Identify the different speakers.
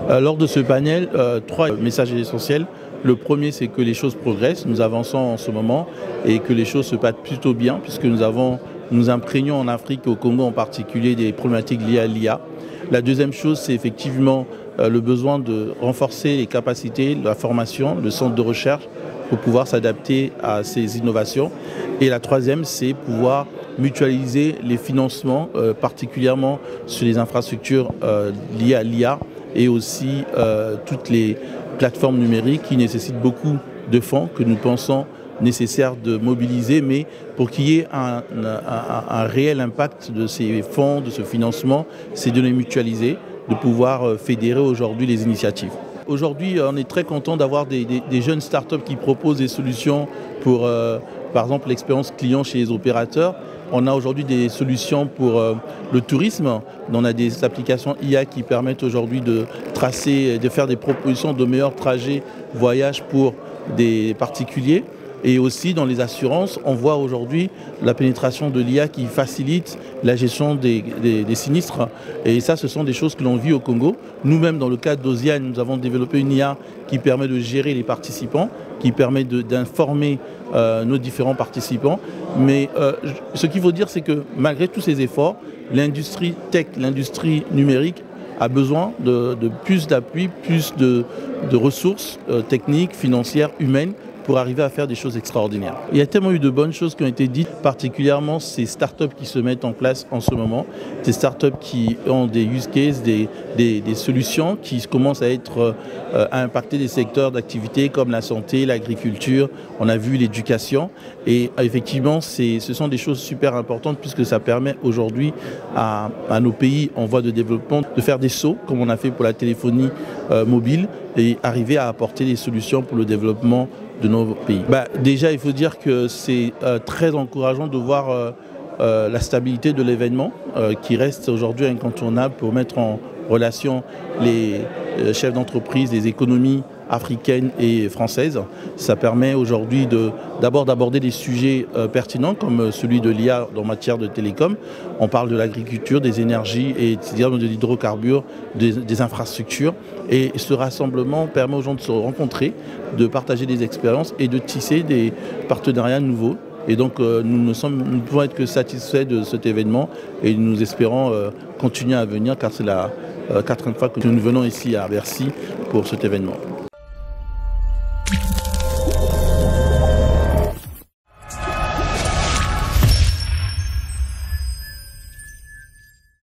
Speaker 1: Lors de ce panel, trois messages essentiels. Le premier, c'est que les choses progressent, nous avançons en ce moment et que les choses se passent plutôt bien puisque nous imprégnons en Afrique et au Congo en particulier des problématiques liées à l'IA. La deuxième chose, c'est effectivement le besoin de renforcer les capacités, la formation, le centre de recherche pour pouvoir s'adapter à ces innovations. Et la troisième, c'est pouvoir mutualiser les financements, particulièrement sur les infrastructures liées à l'IA et aussi toutes les plateformes numériques qui nécessitent beaucoup de fonds que nous pensons nécessaire de mobiliser, mais pour qu'il y ait un réel impact de ces fonds, de ce financement, c'est de les mutualiser, de pouvoir fédérer aujourd'hui les initiatives. Aujourd'hui, on est très content d'avoir des jeunes startups qui proposent des solutions pour, par exemple, l'expérience client chez les opérateurs. On a aujourd'hui des solutions pour le tourisme. On a des applications IA qui permettent aujourd'hui de tracer, de faire des propositions de meilleurs trajets, voyages pour des particuliers. Et aussi dans les assurances, on voit aujourd'hui la pénétration de l'IA qui facilite la gestion des sinistres. Et ça, ce sont des choses que l'on vit au Congo. Nous-mêmes, dans le cadre d'Oziane, nous avons développé une IA qui permet de gérer les participants, qui permet d'informer nos différents participants. Mais ce qu'il faut dire, c'est que malgré tous ces efforts, l'industrie tech, l'industrie numérique a besoin de plus d'appui, plus de ressources techniques, financières, humaines, pour arriver à faire des choses extraordinaires. Il y a tellement eu de bonnes choses qui ont été dites, particulièrement ces startups qui se mettent en place en ce moment, des startups qui ont des use cases, des solutions qui commencent à impacter des secteurs d'activité comme la santé, l'agriculture, on a vu l'éducation. Et effectivement, ce sont des choses super importantes puisque ça permet aujourd'hui à nos pays en voie de développement de faire des sauts, comme on a fait pour la téléphonie mobile, et arriver à apporter des solutions pour le développement de nos pays. Déjà, il faut dire que c'est très encourageant de voir la stabilité de l'événement qui reste aujourd'hui incontournable pour mettre en relation les chefs d'entreprise, les économies africaines et françaises. Ça permet aujourd'hui d'abord d'aborder des sujets pertinents comme celui de l'IA en matière de télécom. On parle de l'agriculture, des énergies, et c'est-à-dire de l'hydrocarbure, des infrastructures. Et ce rassemblement permet aux gens de se rencontrer, de partager des expériences et de tisser des partenariats nouveaux. Et donc nous ne pouvons être que satisfaits de cet événement et nous espérons continuer à venir car c'est la quatrième fois que nous venons ici à Bercy pour cet événement.